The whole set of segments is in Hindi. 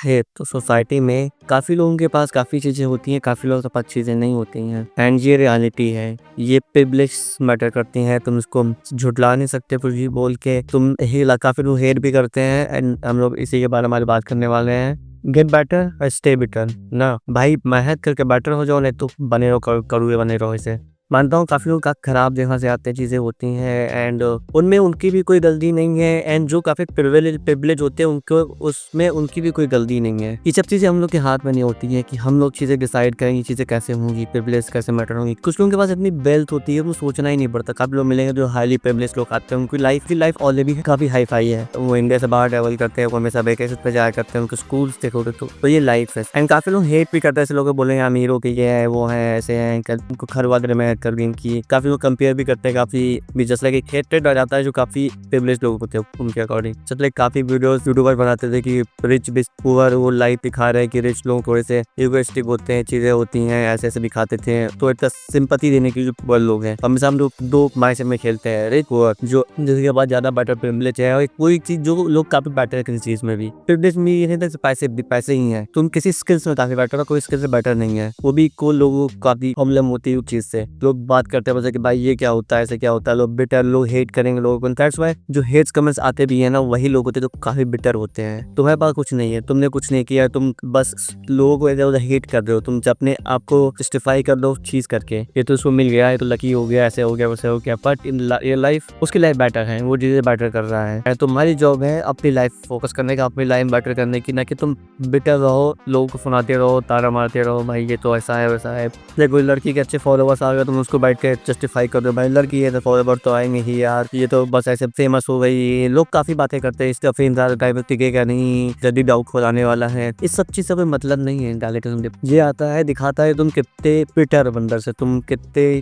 है तो सोसाइटी में काफ़ी लोगों के पास काफ़ी चीज़ें होती हैं, काफ़ी लोगों के पास चीज़ें नहीं होती हैं एंड ये रियलिटी है। ये प्रिविलेज मैटर करती हैं, तुम इसको झुठला नहीं सकते कुछ भी बोल के। तुम ही काफ़ी लोग हेट भी करते हैं एंड हम लोग इसी के बारे में आज बात करने वाले हैं। गेट बेटर और स्टे बेटर ना भाई, मेहनत करके बेटर हो जाओ, नहीं तो बने रहो कड़वे बने रहो। इसे मानता हूँ काफ़ी लोग का खराब जगह से आते चीज़ें होती हैं एंड उनमें उनकी भी कोई गलती नहीं है एंड जो काफ़ी प्रिविलेज होते हैं उनको उसमें उनकी भी कोई गलती नहीं है। ये सब चीज़ें हम लोग के हाथ में नहीं होती है कि हम लोग चीज़ें डिसाइड करें ये चीज़ें कैसे होंगी, प्रिविलेज कैसे मैटर होंगी। कुछ लोगों के पास इतनी वेल्थ होती है वो सोचना ही नहीं पड़ता। काफ़ी लोग मिलेंगे जो हाईली प्रिविलेज लोग आते हैं, उनकी लाइफ ऑलरेडी काफ़ी हाई फाई है। वो इंडिया से बाहर ट्रैवल करते हैं, वो हमेशा वेकेशन पे जाया करते हैं, उनके स्कूल्स देखोगे तो ये लाइफ है। एंड काफ़ी लोग हेट भी करते हैं ऐसे लोग बोलेंगे अमीरों के ये है वो है ऐसे हैं, उनको घर वाले में कर दी की काफ़ी लोग कंपेयर भी करते हैं। काफ़ी भी जस्ट लाइक हेटेड आ जाता है जो काफ़ी प्रिविलेज लोग होते हैं उनके अकॉर्डिंग। जस्ट लाइक काफ़ी वीडियोस यूट्यूबर बनाते थे कि रिच बिच पुअर वो लाइफ दिखा रहे हैं कि रिच लोग थोड़े से इगोइस्टिक होते हैं, चीज़ें होती हैं ऐसे ऐसे दिखाते थे। तो इतना सिंपैथी देने के जो पुअर लोग हैं हमेशा हम लोग दो माइंडसेट में खेलते हैं, रिच पुअर जो जिसके पास ज़्यादा बेटर प्रिविलेज है और कोई चीज़ जो लोग काफ़ी बेटर है किसी चीज़ में भी। प्रिविलेज में ये नहीं था पैसे ही हैं, तुम किसी स्किल्स में काफ़ी बेटर हो, कोई स्किल से बेटर नहीं है। वो भी को लोगों को काफ़ी प्रॉब्लम होती है उस चीज़ से। लोग बात करते हैं कि भाई ये क्या होता है, ऐसे क्या होता है, लोग बिटर लोग हेट करेंगे लोगों को। दैट्स व्हाई जो हेट्स कमेंट्स आते भी है ना वही लोग होते हैं जो काफी बिटर होते हैं। तुम्हारे पास कुछ नहीं है, तुमने कुछ नहीं किया, तुम बस लोगों को इधर उधर हेट कर रहे हो। तुम अपने आप को जस्टिफाई कर दो चीज करके, ये तो उसको मिल गया, ये तो लकी हो गया, ऐसे हो गया वैसे हो गया। बट इन ये लाइफ उसकी लाइफ बेटर है, वो चीजें बेटर कर रहा है। तुम्हारी जॉब है अपनी लाइफ फोकस करने का, अपनी लाइफ बेटर करने की, ना कि तुम बिटर रहो, लोगों को सुनाते रहो, तारा मारते रहो भाई ये तो ऐसा है वैसा है। कोई लड़की के अच्छे फॉलोवर्स आ गए तुम उसको बैठ के जस्टिफाई कर दो, भाई लड़की है तो फॉलोवर तो आएंगे ही यार, ये तो बस ऐसे फेमस हो गई। लोग काफी बातें करते हैं इसका फेम ज्यादा टाइम टिकेगा नहीं, जल्दी डाउट खोलाने वाला है। इस सब चीज से कोई मतलब नहीं है। डायरेक्ट ये आता है दिखाता है तुम कितने पिटर बंदर से, तुम कितने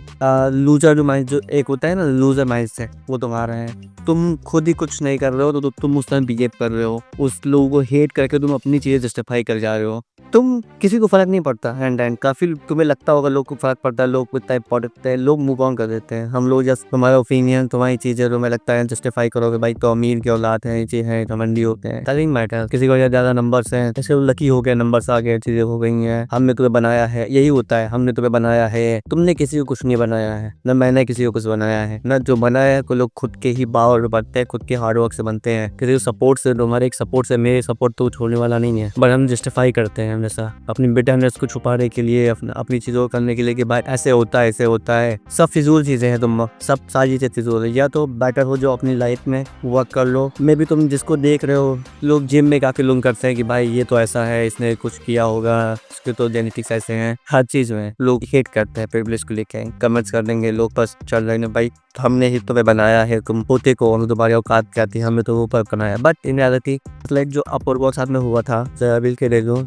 लूजर जो माइंड जो एक होता है ना लूजर माइंड से, वो तुम्हारा है। तुम खुद ही कुछ नहीं कर रहे हो तो तुम उस टाइम बिहेव कर रहे हो, उस लोगों को हेट करके तुम अपनी चीजें जस्टिफाई कर जा रहे हो। तुम किसी को फर्क नहीं पड़ता एंड काफी तुम्हें लगता होगा लोग को फर्क पड़ता है, लोग को इतना इंपॉर्टेंट है, लोग मूव ऑन कर देते हैं। हम लोग जस्ट तुम्हारा ओपिनियन तुम्हारी चीजें तुम्हें लगता है जस्टिफाई करोगे, भाई तो अमीर की औलाद है, ये है घमंडी होते हैं, डजंट मैटर। किसी को ज्यादा नंबर्स हैं, जैसे लकी हो गया, नंबर्स आ गए, चीजें हो गई हैं, हमने तुम्हें बनाया है, यही होता है, हमने तुम्हें बनाया है। तुमने किसी को कुछ नहीं बनाया है, न मैंने किसी को कुछ बनाया है, न जो बनाया है को लोग खुद के ही पावर बनते हैं, खुद के हार्डवर्क से बनते हैं। किसी को सपोर्ट से, तुम्हारे एक सपोर्ट से मेरे सपोर्ट तो छोड़ने वाला नहीं है, बट हम जस्टिफाई करते हैं हमेशा अपनी बिटरनेस को छुपाने के लिए, अपनी चीजों को करने के लिए कि भाई ऐसे होता है ऐसे होता है। सब फिजूल चीजें हैं, तुम सब सारी चीजें फिजूल है। या तो बेटर हो जो अपनी लाइफ में वर्क कर लो। मे भी तुम जिसको देख रहे हो, लोग जिम में काफी लोग करते हैं कि भाई ये तो ऐसा है, इसने कुछ किया होगा, इसके तो जेनेटिक्स ऐसे हैं। हर चीज में लोग हेट करते हैं, प्रिविलेज को लेके कमेंट्स कर देंगे लोग, बस चल रहे हैं भाई हमने ही तुम्हें बनाया है, तुम होते को तुम्हारी औकात क्या थी, हमें तो ऊपर बनाया। बट इन रियलिटी लाइक जो अपर के साथ में हुआ था रेविल के जो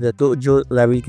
रेविल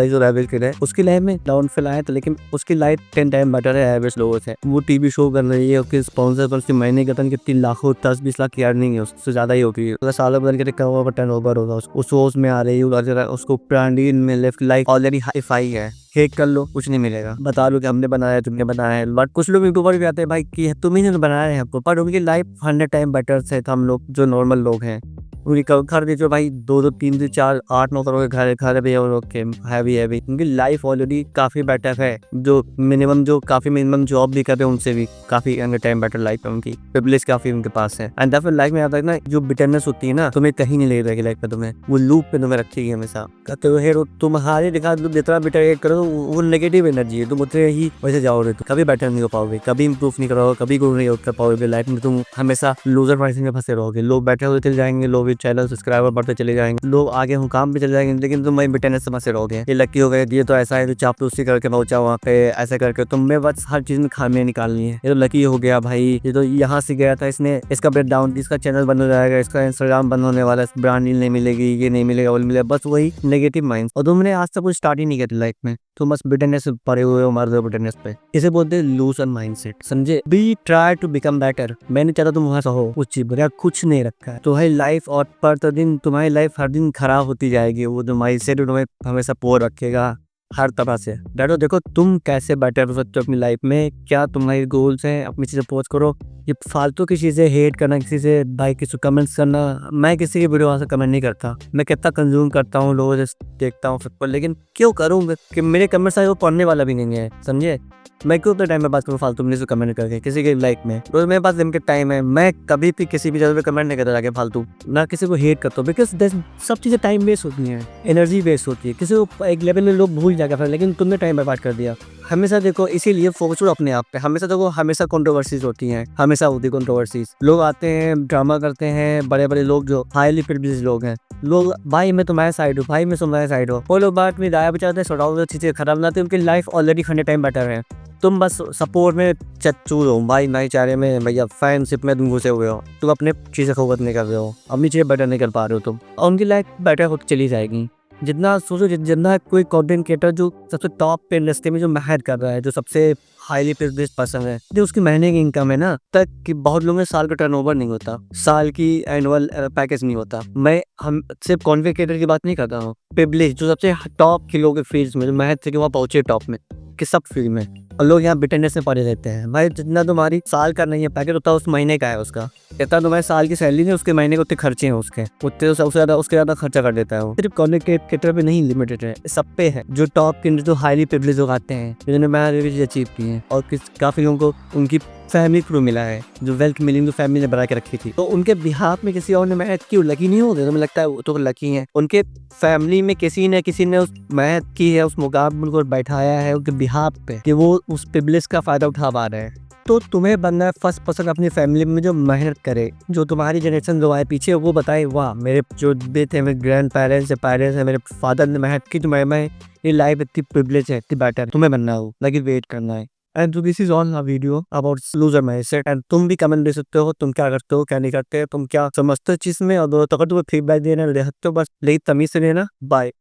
जो रेविल किड है उसकी लाइफ में डाउनफॉल आया था, लेकिन उसकी लाइफ 10 टाइम बेटर है एवरेज लोगों से। वो टीवी शो कर रही है, उसके स्पॉन्सर पर उसके महीने का कितनी लाखों 10-20 लाख की अर्निंग है, उससे ज्यादा ही होगी। अगर सालों बदल के करोड़ टर्नओवर होगा, उस शोज में आ रही है, उसको ब्रांडिंग में left life already hi fi है। हेट कर लो कुछ नहीं मिलेगा, बता लो कि हमने बनाया है, तुमने बनाया है। बट कुछ लोग यूट्यूबर भी आते हैं भाई कि तुम ही ने तो बनाया है हमको, पर उनकी लाइफ 100 टाइम बेटर है। हम लोग जो नॉर्मल लोग हैं उनकी घर देखो भाई 2-2 3-3 4 8-9 करोड़ के घर भी है उन लोग के, हैवी उनकी लाइफ ऑलरेडी काफी बेटर है। जो काफी मिनिमम जॉब भी कर रहे हैं उनसे भी काफी टाइम बेटर लाइफ है उनकी, प्रिविलेज काफी उनके पास है। एंड फिर लाइफ में आता है ना जो बिटरनेस होती है ना, तुम्हें कहीं नहीं ले रहेगी लाइफ में, तुम्हें वो लूप पे तुम्हें रखेगी हमेशा। कहते हो हेरो तुम्हारे दिखा जितना बिटर हेट करो वो नेगेटिव एनर्जी है, तुम उतने ही वैसे जाओगे, तो कभी बेटर नहीं हो पाओगे, कभी इंप्रूव नहीं करोगे, कभी ग्रो नहीं कर पाओगे लाइफ में। तुम हमेशा लूजर माइंडसेट में फंसे रहोगे। लोग बैठे हुए चले जाएंगे, लोग चैनल सब्सक्राइबर बढ़ते चले जाएंगे, लोग आगे मुकाम पे चले जाएंगे, लेकिन तुम वही बिटरनेस से फंसे रहोगे। ये लकी हो गए, ये तो ऐसा है, तो चापलूसी करके पहुंचा वहाँ पे, ऐसा करके तुम्हें बस हर चीज में खामियां निकालनी है। ये तो लकी हो गया भाई, ये तो यहाँ से गया था, इसने इसका ब्रेकडाउन, इसका चैनल बंद हो जाएगा, इसका इंस्टाग्राम बंद होने वाला, ब्रांडिंग नहीं मिलेगी, ये नहीं मिलेगा, वो नहीं मिलेगा, बस वही नेगेटिव माइंड। और तुमने आज तक कुछ स्टार्ट ही नहीं किया लाइफ में, तुम बस बिटरनेस से पड़े हुए हो, मर रहे हो बिटरनेस पे। इसे बोलते हैं लूजर माइंडसेट, समझे। Be try to become better. मैंने चाहता तुम वहां हो कुछ कुछ नहीं रखा है तुम्हारी लाइफ, और पर दिन तुम्हारी लाइफ हर दिन खराब होती जाएगी। वो जो माइंडसेट तुम्हें हमेशा पोर रखेगा, हर तरह से। डैडो देखो तुम कैसे बेटर हो सकते हो अपनी लाइफ में, क्या तुम्हारे गोल्स हैं, अपनी चीज़ें पोस्ट करो। ये फालतू की चीज़ें हेट करना, किसी से भाई किसी कमेंट्स करना, मैं किसी की वीडियो वहाँ से कमेंट नहीं करता। मैं कितना कंज्यूम करता हूँ, लोगों से देखता हूँ सब पर, लेकिन क्यों करूँ कि मेरे कमेंट्स आए वो पढ़ने वाला भी नहीं है, समझे। मैं क्यों अपने टाइम में बात करूँ फालतू में से कमेंट करके किसी के लाइफ में। तो मेरे पास लिमिटेड टाइम है, मैं कभी भी किसी भी जगह पे कमेंट नहीं करता जाके फालतू, ना किसी को हेट करता हूँ, बिकॉज सब चीज़ें टाइम वेस्ट होती हैं, एनर्जी वेस्ट होती है। किसी को एक लेवल में लोग भूल जाएगा फिर, लेकिन तुमने टाइम बर्बाद कर दिया। हमेशा देखो इसीलिए फोकस करो अपने आप पे। हमेशा देखो हमेशा कंट्रोवर्सीज होती हैं, हमेशा होती है कंट्रोवर्सीज। लोग आते हैं ड्रामा करते हैं, बड़े बड़े लोग जो हाईली प्रिविलेज्ड लोग हैं, लोग भाई मैं तुम्हारे साइड हूँ, भाई मैं तुम्हारे साइड हूँ, वो लोग बात में दाया बचाते हैं, छोड़ाओ चीज़ें खराब लाते हैं, उनकी लाइफ ऑलरेडी 100 टाइम बेटर है। तुम बस सपोर्ट में चूर हो भाई, भाईचारे में भैया, फ्रेंडशिप में तुम घुसे हुए हो, तुम अपने चीज़ें फोकस नहीं कर रहे हो, अपनी चीज़ें बेटर नहीं कर पा रहे हो तुम, और उनकी लाइफ बेटर होती चली जाएगी। जितना सोचो जितना कोई कंटेंट क्रिएटर जो सबसे टॉप पे इंडस्ट्री में जो मेहनत कर रहा है, जो सबसे हाईली प्रिविलेज्ड पर्सन है, जो उसकी महीने की इनकम है ना तक कि बहुत लोगों के साल का टर्नओवर नहीं होता, साल की एनुअल पैकेज नहीं होता। मैं हम सिर्फ कंटेंट क्रिएटर की बात नहीं कर रहा हूँ, प्रिविलेज जो सबसे टॉप के लोग फील्ड में जो मेहनत से वहाँ पहुंचे टॉप में कि सब फील्ड में, और लोग यहाँ बिटरनेस में पड़े रहते हैं। भाई जितना तुम्हारी साल का नहीं है पैकेज, उतना उस महीने का है उसका। जितना तुम्हारे साल की सैलरी है उसके महीने के उतने खर्चे हैं उसके, उतने उससे ज़्यादा खर्चा कर देता है वो। सिर्फ कंटेंट क्रिएटर पे नहीं लिमिटेड है, सब पे है। जो टॉप के जो हाईली प्रिविलेज लोग आते हैं, जिन्होंने मैरिज अचीव की है, और काफ़ी लोगों को उनकी फैमिली थ्रू मिला है, जो वेल्थ मिली जो फैमिली ने बना के रखी थी, तो उनके बिहाफ में किसी और ने मेहनत की, लकी नहीं हो गए। तो मुझे लगता है वो तो लकी हैं, उनके फैमिली में किसी ने उस मेहनत की है, उस मुकाम को बैठाया है उनके बिहाफ पे कि वो उस प्रिविलेज का फ़ायदा उठा पा रहे हैं। तो तुम्हें बनना है फर्स्ट पर्सन अपनी फैमिली में जो मेहनत करे, जो तुम्हारी जनरेशन जो आए पीछे वो बताए वाह मेरे जो भी थे, मेरे ग्रैंड पेरेंट्स है, मेरे फादर ने मेहनत की, तो मैं ये लाइफ इतनी प्रिविलेज है, इतनी बेटर, तुम्हें बनना हो, लेकिन वेट करना है। एंड तो this is all a video about loser mindset. And तुम भी कमेंट दे सकते हो, तुम क्या करते हो क्या नहीं करते, तुम क्या समझते हो चीज़ में, और अगर तुम्हें फीडबैक देना दे सकते हो, बस लेकिन तमीज़ से देना। बाय।